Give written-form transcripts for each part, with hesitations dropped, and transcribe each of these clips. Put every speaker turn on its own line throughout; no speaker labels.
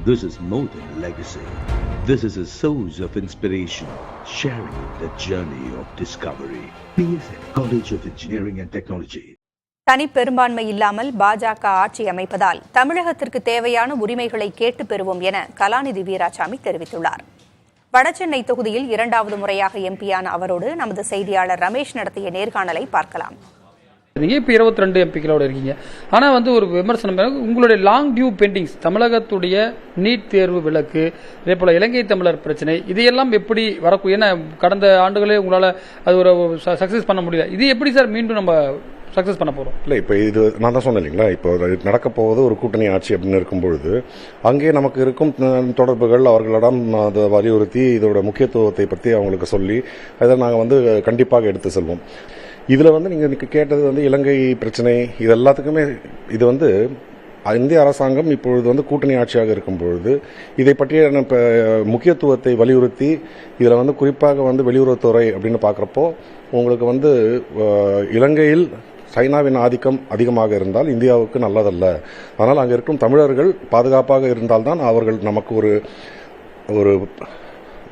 This is more than legacy. This is a source of inspiration, sharing the journey of discovery. PSN College of Engineering and Technology.
தனி பெரும்பான்மை இல்லாமல் பாஜக ஆட்சி அமைப்பதால் தமிழகத்திற்கு தேவையான உரிமைகளை கேட்டு பெறுவோம் என கலாநிதி வீராசாமி தெரிவித்துள்ளார். வடசென்னை தொகுதியில் இரண்டாவது முறையாக எம்பியான அவரோடு நமது செய்தியாளர் ரமேஷ் நடத்திய நேர்காணலை பார்க்கலாம்.
நீங்க இப்ப 22 எம்பிக்களோட இருக்கீங்க. ஆனா ஒரு விமர்சனம், உங்களுடைய லாங் டியூ பெண்டிங்ஸ், தமிழகத்துடைய நீட் தேர்வு விலக்கு, இதே போல இலங்கை தமிழர் பிரச்சனை, இதையெல்லாம் எப்படி வரக்கூடிய, ஏன்னா கடந்த ஆண்டுகளே உங்களால அது ஒரு சக்சஸ் பண்ண முடியல. இது எப்படி சார் மீண்டும் நம்ம சக்சஸ் பண்ண போறோம்?
இல்லை, இப்போ இது நான் தான் சொன்னேன் இல்லைங்களா, இப்போ நடக்க போவது ஒரு கூட்டணி ஆட்சி அப்படின்னு இருக்கும்பொழுது அங்கே நமக்கு இருக்கும் தொடர்புகள், அவர்களிடம் அதை வலியுறுத்தி இதோட முக்கியத்துவத்தை பற்றி அவங்களுக்கு சொல்லி அதை நாங்கள் கண்டிப்பாக எடுத்து செல்வோம். இதில் நீங்கள் கேட்டது இலங்கை பிரச்சனை, இது எல்லாத்துக்குமே இது இந்திய அரசாங்கம் இப்பொழுது கூட்டணி ஆட்சியாக இருக்கும் பொழுது இதை பற்றிய முக்கியத்துவத்தை வலியுறுத்தி இதில் குறிப்பாக வெளியுறவுத்துறை அப்படின்னு பார்க்குறப்போ உங்களுக்கு இலங்கையில் சைனாவின் ஆதிக்கம் அதிகமாக இருந்தால் இந்தியாவுக்கு நல்லதல்ல. அதனால் அங்கே இருக்கும் தமிழர்கள் பாதுகாப்பாக இருந்தால்தான் அவர்கள்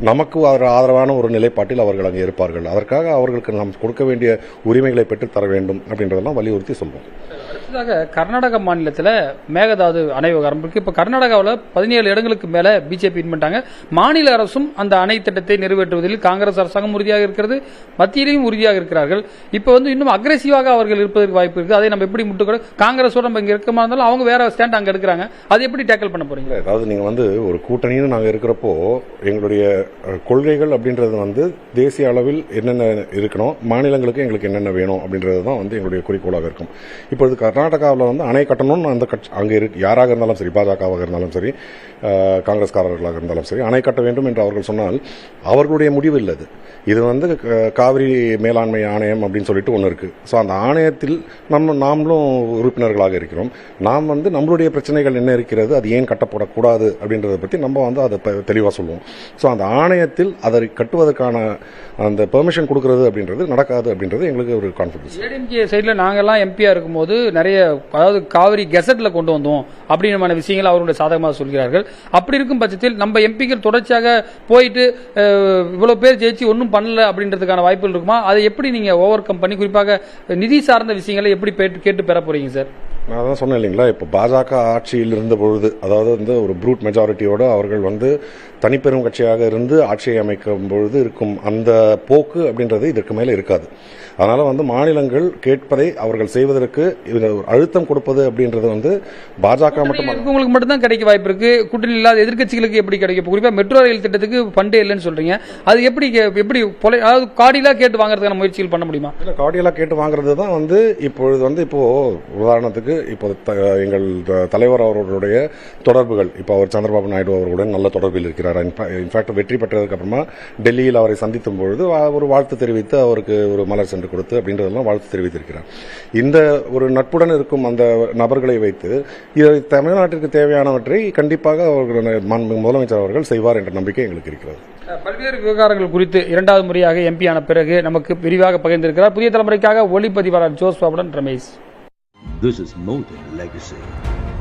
நமக்கு ஆதரவான ஒரு நிலைப்பாட்டில் அவர்கள் அங்கே இருப்பார்கள். அதற்காக அவர்களுக்கு நாம் கொடுக்க வேண்டிய உரிமைகளை பெற்று தர வேண்டும் அப்படின்றதெல்லாம் வலியுறுத்தி சொல்வோம்.
அடுத்ததாக கர்நாடக மாநிலத்தில் மேகதாது அணை விவகாரம் இருக்கு. இப்போ கர்நாடகாவில் 17 இடங்களுக்கு மேல பிஜேபி வின் பண்ணிட்டாங்க. மாநில அரசும் அந்த அணை திட்டத்தை நிறைவேற்றுவதில் காங்கிரஸ் அரசாங்கம் உறுதியாக இருக்கிறது, மத்தியிலையும் உறுதியாக இருக்கிறார்கள். இப்போ இன்னும் அக்ரெசிவாக அவர்கள் இருப்பதற்கு வாய்ப்பு இருக்கு. அதை நம்ம எப்படி முட்டுக்கூட காங்கிரஸோட நம்ம இங்க இருக்கமா இருந்தாலும் அவங்க வேற ஸ்டாண்ட் அங்க எடுக்கிறாங்க. அதை எப்படி டேக்கிள் பண்ண போறீங்க?
அதாவது நீங்க ஒரு கூட்டணின்னு நாங்கள் இருக்கிறப்போ எங்களுடைய கொள்கைகள் அப்படின்றது தேசிய அளவில் என்னென்ன இருக்கணும், மாநிலங்களுக்கு எங்களுக்கு என்னென்ன வேணும் அப்படின்றது தான் எங்களுடைய குறிக்கோளாக இருக்கும். இப்பொழுது கர்நாடகாவில் அணை கட்டணும்னு அங்கே யாராக இருந்தாலும் சரி, பாஜகவாக இருந்தாலும் சரி, காங்கிரஸ்காரர்களாக இருந்தாலும் சரி, அணை கட்ட வேண்டும் என்று அவர்கள் சொன்னால் அவர்களுடைய முடிவு இல்லை. இது காவிரி மேலாண்மை ஆணையம் அப்படின்னு சொல்லிட்டு ஒன்று இருக்கு. ஸோ அந்த ஆணையத்தில் நாமளும் உறுப்பினர்களாக இருக்கிறோம். நாம் நம்மளுடைய பிரச்சனைகள் என்ன இருக்கிறது, அது ஏன் கட்டப்படக்கூடாது அப்படின்றத பற்றி நம்ம அதை தெளிவாக சொல்லுவோம். ஸோ அந்த ஆணையத்தில் அதை கட்டுவதற்கான அந்த பெர்மிஷன் கொடுக்கறது அப்படின்றது நடக்காது அப்படின்றது எங்களுக்கு ஒரு கான்ஃபிடன்ஸ்.
ஏடிஎம்கே சைடில் நாங்கெல்லாம் எம்பியா இருக்கும்போது நிறைய, அதாவது காவிரி கெசட்ல கொண்டு வந்தோம் அப்படின்ற விஷயங்கள் அவருடைய சாதகமாக சொல்கிறார்கள். அப்படி இருக்கும் பட்சத்தில் நம்ம எம்பிக்கள் தொடர்ச்சியாக போயிட்டு இவ்வளவு பேர் ஜெயிச்சு ஒன்றும் பண்ணல அப்படின்றதுக்கான வாய்ப்புகள் இருக்குமா? அதை எப்படி நீங்க ஓவர் கம் பண்ணி, குறிப்பாக நிதி சார்ந்த விஷயங்களை எப்படி கேட்டு பெற போறீங்க சார்?
நான் தான் சொன்னேன் இல்லைங்களா, இப்போ பாஜக ஆட்சியில் இருந்த பொழுது, அதாவது ஒரு ப்ரூட் மெஜாரிட்டியோட அவர்கள் தனிப்பெரும் கட்சியாக இருந்து ஆட்சியை அமைக்கும் பொழுது இருக்கும் அந்த போக்கு அப்படின்றது இதற்கு மேலே இருக்காது. அதனால மாநிலங்கள் கேட்பதை அவர்கள் செய்வதற்கு அழுத்தம் கொடுப்பது அப்படின்றது பாஜக
உங்களுக்கு மட்டும்தான் கிடைக்க வாய்ப்பு இருக்கு. கூட்டணி இல்லாத எதிர்கட்சிகளுக்கு எப்படி கிடைக்கும்? குறிப்பா மெட்ரோ ரயில் திட்டத்துக்கு ஃபண்டே இல்லைன்னு சொல்றீங்க. அது எப்படி அதாவது கார்டியலா கேட்டு வாங்குறதுக்கான முயற்சிகள் பண்ண முடியுமா?
இல்ல, கார்டியலா கேட்டு வாங்குறது தான் இப்பொழுது இப்போ உதாரணத்துக்கு இப்போ எங்கள் தலைவர் அவர்களுடைய தொடர்புகள், இப்போ அவர் சந்திரபாபு நாயுடு அவர்களுடன் நல்ல தொடர்பில் இருக்கிறார். இன்ஃபேக்ட் வெற்றி பெற்றதுக்கு அப்புறமா டெல்லியில் அவரை சந்தித்தும் பொழுது ஒரு வாழ்த்து தெரிவித்து அவருக்கு ஒரு மலர் சென்று கொடுத்து அப்படின்றதெல்லாம் வாழ்த்து தெரிவித்திருக்கிறார். இந்த ஒரு நட்புடன் இருக்கும் அந்த நபர்களை வைத்து இதை தமிழ்நாட்டிற்கு தேவையானவற்றை கண்டிப்பாக அவர்கள் முதலமைச்சர் அவர்கள் செய்வார் என்ற நம்பிக்கை எங்களுக்கு இருக்கிறது.
பல்வேறு விவகாரங்கள் குறித்து இரண்டாவது முறையாக எம்பியான பிறகு நமக்கு விரிவாக பகிர்ந்திருக்கிறார் புதிய தலைமுறைக்காக ஒளிப்பதிவாளர் ஜோஸ்வாவுடன் Ramesh.
This is more than legacy.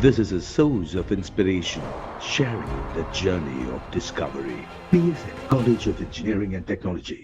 This is a source of inspiration, sharing the journey of discovery. PSN College of Engineering and Technology.